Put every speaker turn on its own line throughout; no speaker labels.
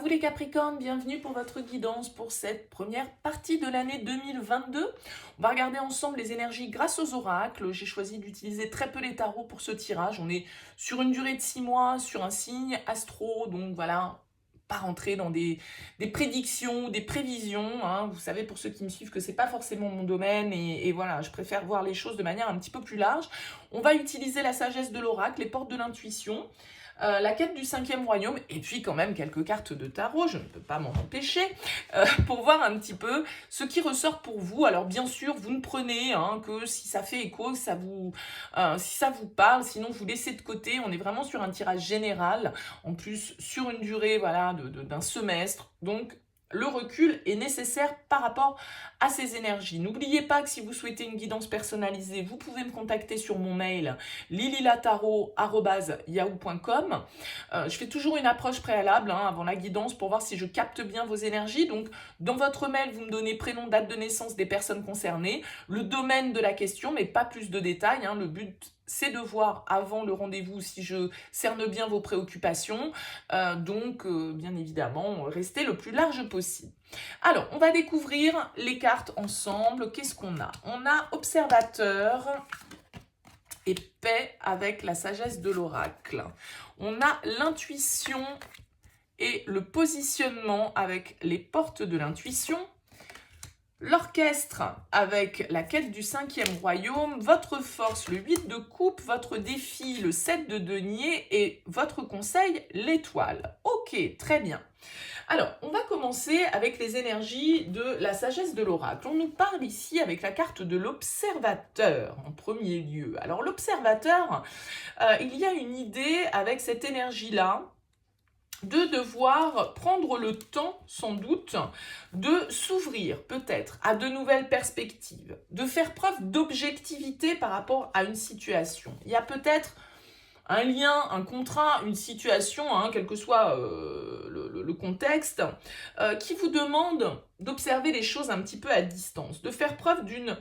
vous les Capricornes, bienvenue pour votre guidance pour cette première partie de l'année 2022. On va regarder ensemble les énergies grâce aux oracles. J'ai choisi d'utiliser très peu les tarots pour ce tirage. On est sur une durée de 6 mois, sur un signe astro, donc voilà, pas rentrer dans des prédictions, des prévisions. Hein. Vous savez, pour ceux qui me suivent, que c'est pas forcément mon domaine et voilà, je préfère voir les choses de manière un petit peu plus large. On va utiliser la sagesse de l'oracle, les portes de l'intuition. La quête du cinquième royaume, et puis quand même quelques cartes de tarot, je ne peux pas m'en empêcher, pour voir un petit peu ce qui ressort pour vous. Alors bien sûr, vous ne prenez que si ça fait écho, si ça vous parle, sinon vous laissez de côté. On est vraiment sur un tirage général, en plus sur une durée voilà, d'un semestre, donc le recul est nécessaire par rapport à ces énergies. N'oubliez pas que si vous souhaitez une guidance personnalisée, vous pouvez me contacter sur mon mail lililataro@yahoo.com. Je fais toujours une approche préalable avant la guidance pour voir si je capte bien vos énergies. Donc, dans votre mail, vous me donnez prénom, date de naissance des personnes concernées, le domaine de la question, mais pas plus de détails. Le but, c'est de voir avant le rendez-vous si je cerne bien vos préoccupations. Donc, bien évidemment, restez le plus large possible. Alors, on va découvrir les cartes ensemble. Qu'est-ce qu'on a? On a observateur et paix avec la sagesse de l'oracle. On a l'intuition et le positionnement avec les portes de l'intuition. L'orchestre avec la quête du cinquième royaume, votre force, le 8 de coupe, votre défi, le 7 de denier et votre conseil, l'étoile. Ok, très bien. Alors, on va commencer avec les énergies de la sagesse de l'oracle. On nous parle ici avec la carte de l'observateur en premier lieu. Alors, l'observateur, il y a une idée avec cette énergie-là de devoir prendre le temps, sans doute, de s'ouvrir peut-être à de nouvelles perspectives, de faire preuve d'objectivité par rapport à une situation. Il y a peut-être un lien, un contrat, une situation, quel que soit le contexte, qui vous demande d'observer les choses un petit peu à distance, de faire preuve d'une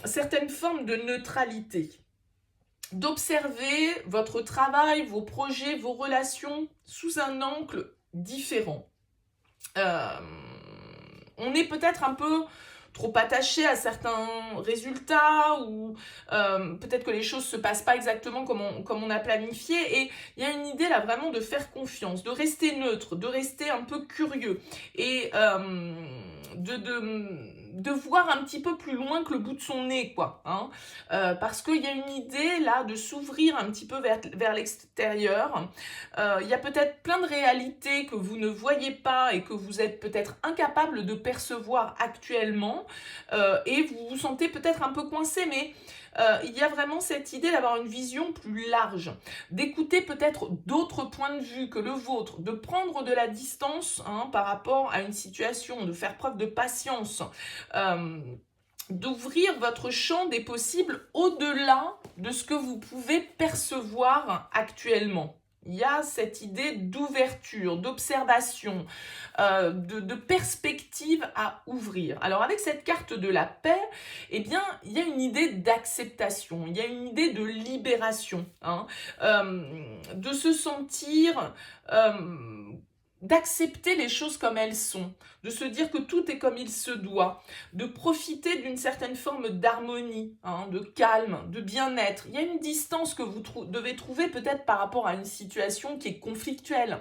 certaine forme de neutralité, d'observer votre travail, vos projets, vos relations sous un angle différent. On est peut-être un peu trop attaché à certains résultats ou peut-être que les choses ne se passent pas exactement comme on a planifié. Et il y a une idée là vraiment de faire confiance, de rester neutre, de rester un peu curieux et de voir un petit peu plus loin que le bout de son nez, quoi. Parce qu'il y a une idée là de s'ouvrir un petit peu vers l'extérieur. Il y a peut-être plein de réalités que vous ne voyez pas et que vous êtes peut-être incapable de percevoir actuellement et vous vous sentez peut-être un peu coincé, mais il y a vraiment cette idée d'avoir une vision plus large, d'écouter peut-être d'autres points de vue que le vôtre, de prendre de la distance par rapport à une situation, de faire preuve de patience, d'ouvrir votre champ des possibles au-delà de ce que vous pouvez percevoir actuellement. Il y a cette idée d'ouverture, d'observation, de perspective à ouvrir. Alors avec cette carte de la paix, eh bien, il y a une idée d'acceptation, il y a une idée de libération, de se sentir... d'accepter les choses comme elles sont, de se dire que tout est comme il se doit, de profiter d'une certaine forme d'harmonie, de calme, de bien-être. Il y a une distance que vous devez trouver peut-être par rapport à une situation qui est conflictuelle.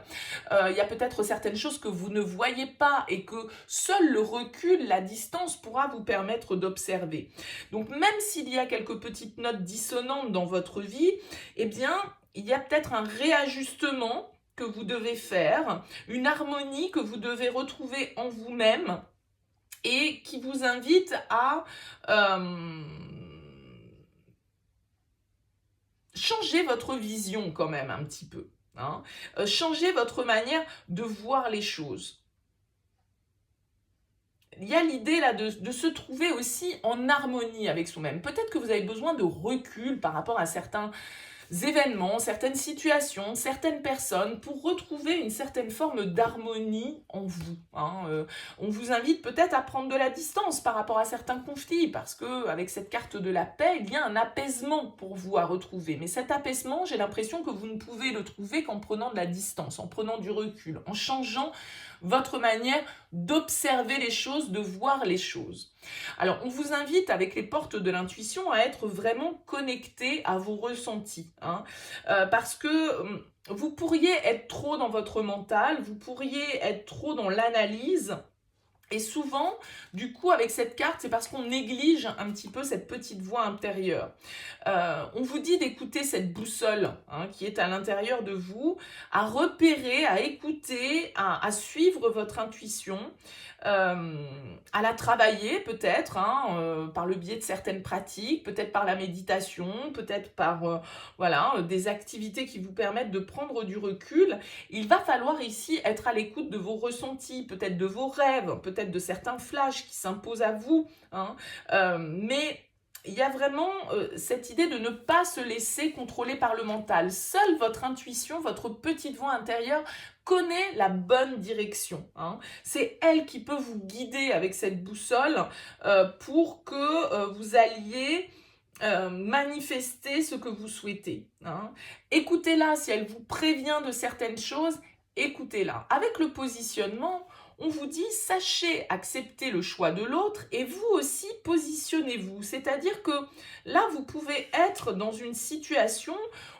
Il y a peut-être certaines choses que vous ne voyez pas et que seul le recul, la distance pourra vous permettre d'observer. Donc même s'il y a quelques petites notes dissonantes dans votre vie, eh bien, il y a peut-être un réajustement que vous devez faire, une harmonie que vous devez retrouver en vous-même et qui vous invite à changer votre vision quand même un petit peu. Changer votre manière de voir les choses. Il y a l'idée là de se trouver aussi en harmonie avec soi-même. Peut-être que vous avez besoin de recul par rapport à certains événements, certaines situations, certaines personnes pour retrouver une certaine forme d'harmonie en vous. On vous invite peut-être à prendre de la distance par rapport à certains conflits parce que avec cette carte de la paix, il y a un apaisement pour vous à retrouver. Mais cet apaisement, j'ai l'impression que vous ne pouvez le trouver qu'en prenant de la distance, en prenant du recul, en changeant votre manière d'observer les choses, de voir les choses. Alors, on vous invite avec les portes de l'intuition à être vraiment connecté à vos ressentis, parce que vous pourriez être trop dans votre mental, vous pourriez être trop dans l'analyse. Et souvent, du coup, avec cette carte, c'est parce qu'on néglige un petit peu cette petite voix intérieure. On vous dit d'écouter cette boussole qui est à l'intérieur de vous, à repérer, à écouter, à suivre votre intuition, à la travailler peut-être par le biais de certaines pratiques, peut-être par la méditation, peut-être par des activités qui vous permettent de prendre du recul. Il va falloir ici être à l'écoute de vos ressentis, peut-être de vos rêves, peut-être de certains flashs qui s'imposent à vous, mais il y a vraiment cette idée de ne pas se laisser contrôler par le mental. Seule votre intuition, votre petite voix intérieure connaît la bonne direction. C'est elle qui peut vous guider avec cette boussole pour que vous alliez manifester ce que vous souhaitez. Écoutez-la, si elle vous prévient de certaines choses, écoutez-la. Avec le positionnement, on vous dit, sachez accepter le choix de l'autre et vous aussi positionnez-vous. C'est-à-dire que là, vous pouvez être dans une situation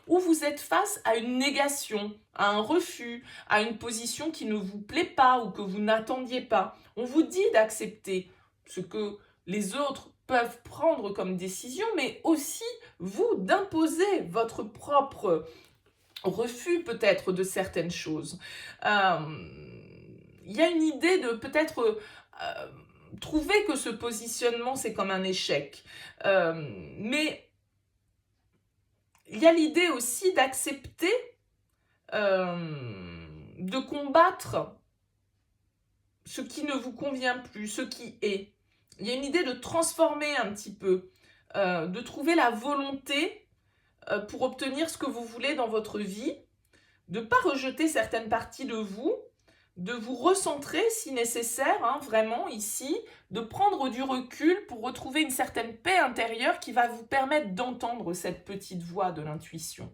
où vous êtes face à une négation, à un refus, à une position qui ne vous plaît pas ou que vous n'attendiez pas. On vous dit d'accepter ce que les autres peuvent prendre comme décision, mais aussi vous d'imposer votre propre refus peut-être de certaines choses. Il y a une idée de peut-être trouver que ce positionnement c'est comme un échec, mais il y a l'idée aussi d'accepter de combattre ce qui ne vous convient plus, ce qui est. Il y a une idée de transformer un petit peu, de trouver la volonté pour obtenir ce que vous voulez dans votre vie, de ne pas rejeter certaines parties de vous, de vous recentrer si nécessaire, vraiment ici, de prendre du recul pour retrouver une certaine paix intérieure qui va vous permettre d'entendre cette petite voix de l'intuition.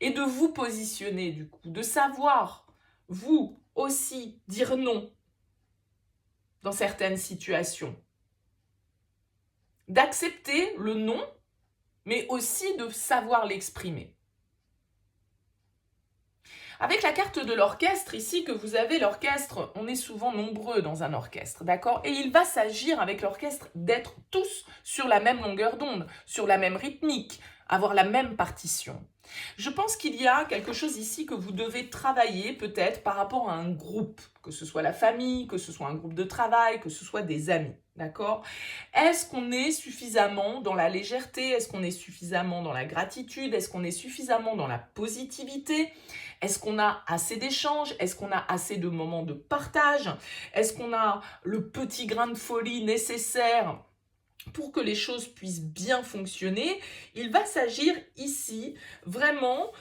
Et de vous positionner du coup, de savoir, vous aussi, dire non dans certaines situations. D'accepter le non, mais aussi de savoir l'exprimer. Avec la carte de l'orchestre, ici que vous avez l'orchestre, on est souvent nombreux dans un orchestre, d'accord? Et il va s'agir avec l'orchestre d'être tous sur la même longueur d'onde, sur la même rythmique, avoir la même partition. Je pense qu'il y a quelque chose ici que vous devez travailler peut-être par rapport à un groupe, que ce soit la famille, que ce soit un groupe de travail, que ce soit des amis, d'accord? Est-ce qu'on est suffisamment dans la légèreté? Est-ce qu'on est suffisamment dans la gratitude? Est-ce qu'on est suffisamment dans la positivité? Est-ce qu'on a assez d'échanges? Est-ce qu'on a assez de moments de partage? Est-ce qu'on a le petit grain de folie nécessaire pour que les choses puissent bien fonctionner? Il va s'agir ici vraiment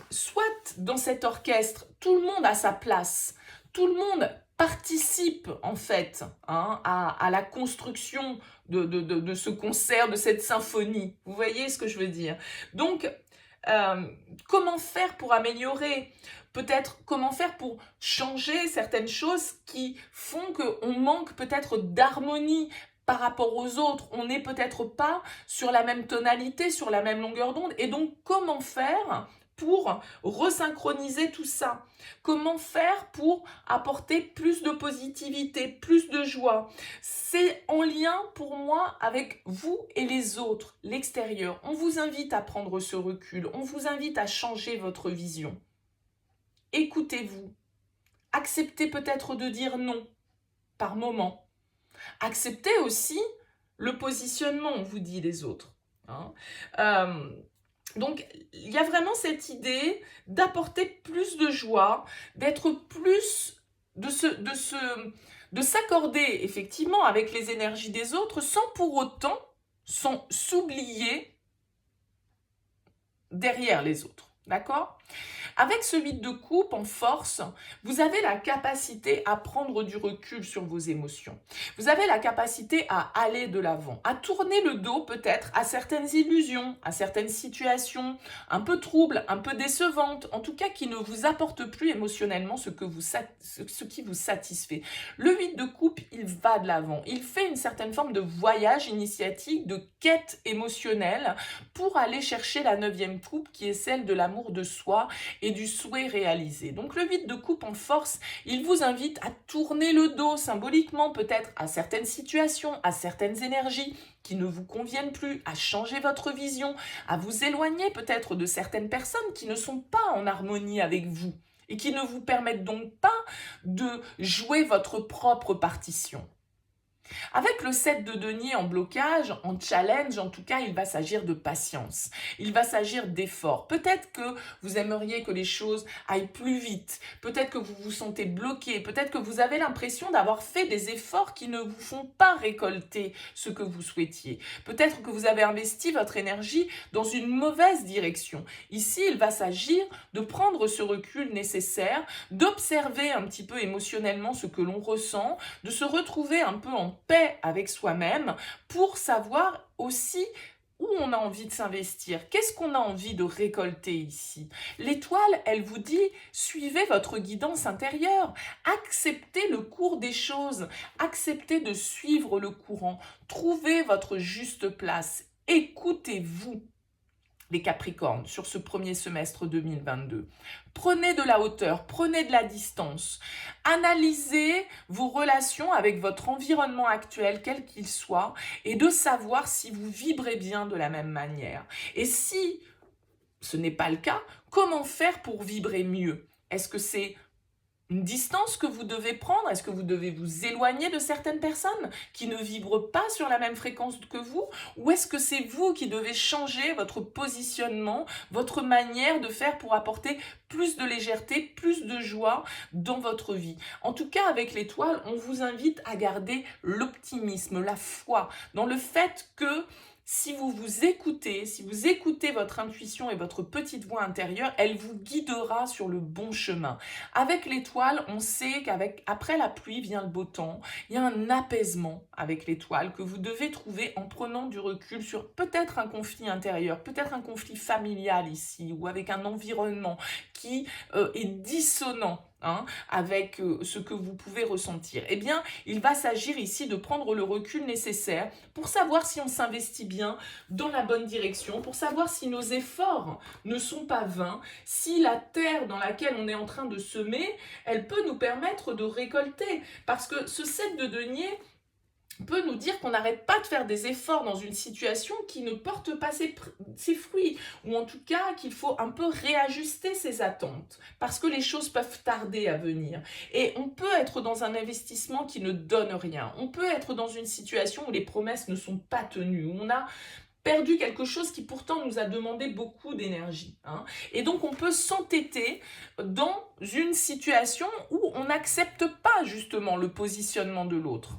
soit dans cet orchestre, tout le monde a sa place, tout le monde participe en fait à la construction de ce concert, de cette symphonie. Vous voyez ce que je veux dire? Donc, comment faire pour améliorer? Peut-être comment faire pour changer certaines choses qui font qu'on manque peut-être d'harmonie par rapport aux autres, on n'est peut-être pas sur la même tonalité, sur la même longueur d'onde. Et donc, comment faire pour resynchroniser tout ça? Comment faire pour apporter plus de positivité, plus de joie? C'est en lien pour moi avec vous et les autres, l'extérieur. On vous invite à prendre ce recul, on vous invite à changer votre vision. Écoutez-vous. Acceptez peut-être de dire non par moment. Acceptez aussi le positionnement, on vous dit, des autres. Donc, il y a vraiment cette idée d'apporter plus de joie, d'être plus, de s'accorder effectivement avec les énergies des autres sans pour autant s'oublier derrière les autres. D'accord? Avec ce 8 de coupe en force, vous avez la capacité à prendre du recul sur vos émotions. Vous avez la capacité à aller de l'avant, à tourner le dos peut-être à certaines illusions, à certaines situations un peu troubles, un peu décevantes, en tout cas qui ne vous apportent plus émotionnellement ce qui vous satisfait. Le 8 de coupe, il va de l'avant. Il fait une certaine forme de voyage initiatique, de quête émotionnelle pour aller chercher la 9e coupe qui est celle de l'amour de soi et du souhait réalisé. Donc le 8 de coupe en force, il vous invite à tourner le dos symboliquement peut-être à certaines situations, à certaines énergies qui ne vous conviennent plus, à changer votre vision, à vous éloigner peut-être de certaines personnes qui ne sont pas en harmonie avec vous et qui ne vous permettent donc pas de jouer votre propre partition. Avec le 7 de denier en blocage, en challenge, en tout cas, il va s'agir de patience. Il va s'agir d'effort. Peut-être que vous aimeriez que les choses aillent plus vite. Peut-être que vous vous sentez bloqué. Peut-être que vous avez l'impression d'avoir fait des efforts qui ne vous font pas récolter ce que vous souhaitiez. Peut-être que vous avez investi votre énergie dans une mauvaise direction. Ici, il va s'agir de prendre ce recul nécessaire, d'observer un petit peu émotionnellement ce que l'on ressent, de se retrouver un peu en paix avec soi-même pour savoir aussi où on a envie de s'investir. Qu'est-ce qu'on a envie de récolter ici? L'étoile, elle vous dit, suivez votre guidance intérieure, acceptez le cours des choses, acceptez de suivre le courant, trouvez votre juste place, écoutez-vous. Les Capricornes, sur ce premier semestre 2022. Prenez de la hauteur, prenez de la distance. Analysez vos relations avec votre environnement actuel, quel qu'il soit, et de savoir si vous vibrez bien de la même manière. Et si ce n'est pas le cas, comment faire pour vibrer mieux? Est-ce que c'est une distance que vous devez prendre? Est-ce que vous devez vous éloigner de certaines personnes qui ne vibrent pas sur la même fréquence que vous? Ou est-ce que c'est vous qui devez changer votre positionnement, votre manière de faire pour apporter plus de légèreté, plus de joie dans votre vie? En tout cas, avec l'étoile, on vous invite à garder l'optimisme, la foi dans le fait que si vous vous écoutez, si vous écoutez votre intuition et votre petite voix intérieure, elle vous guidera sur le bon chemin. Avec l'étoile, on sait qu'après la pluie vient le beau temps. Il y a un apaisement avec l'étoile que vous devez trouver en prenant du recul sur peut-être un conflit intérieur, peut-être un conflit familial ici, ou avec un environnement qui est dissonant. Avec ce que vous pouvez ressentir. Eh bien, il va s'agir ici de prendre le recul nécessaire pour savoir si on s'investit bien dans la bonne direction, pour savoir si nos efforts ne sont pas vains, si la terre dans laquelle on est en train de semer, elle peut nous permettre de récolter. Parce que ce 7 de denier peut nous dire qu'on n'arrête pas de faire des efforts dans une situation qui ne porte pas ses fruits, ou en tout cas qu'il faut un peu réajuster ses attentes, parce que les choses peuvent tarder à venir. Et on peut être dans un investissement qui ne donne rien, on peut être dans une situation où les promesses ne sont pas tenues, où on a perdu quelque chose qui pourtant nous a demandé beaucoup d'énergie. Et donc on peut s'entêter dans une situation où on n'accepte pas justement le positionnement de l'autre.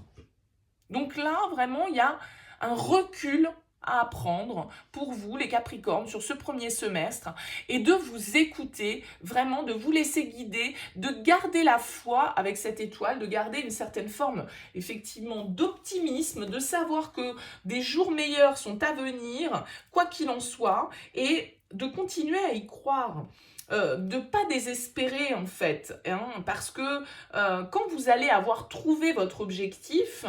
Donc là, vraiment, il y a un recul à apprendre pour vous, les Capricornes, sur ce premier semestre, et de vous écouter, vraiment de vous laisser guider, de garder la foi avec cette étoile, de garder une certaine forme, effectivement, d'optimisme, de savoir que des jours meilleurs sont à venir, quoi qu'il en soit, et de continuer à y croire. De ne pas désespérer en fait, parce que quand vous allez avoir trouvé votre objectif,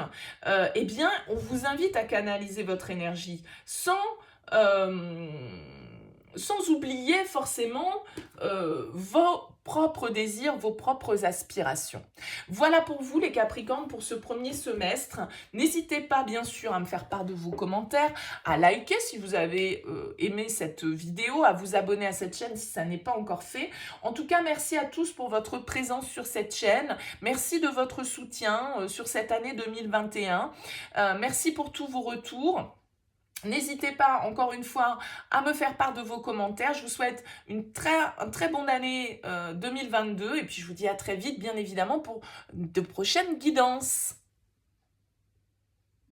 eh bien on vous invite à canaliser votre énergie sans oublier forcément vos propres désirs, vos propres aspirations. Voilà pour vous les Capricornes pour ce premier semestre. N'hésitez pas bien sûr à me faire part de vos commentaires, à liker si vous avez aimé cette vidéo, à vous abonner à cette chaîne si ça n'est pas encore fait. En tout cas, merci à tous pour votre présence sur cette chaîne. Merci de votre soutien sur cette année 2021. Merci pour tous vos retours. N'hésitez pas, encore une fois, à me faire part de vos commentaires. Je vous souhaite une très bonne année 2022 et puis je vous dis à très vite, bien évidemment, pour de prochaines guidances.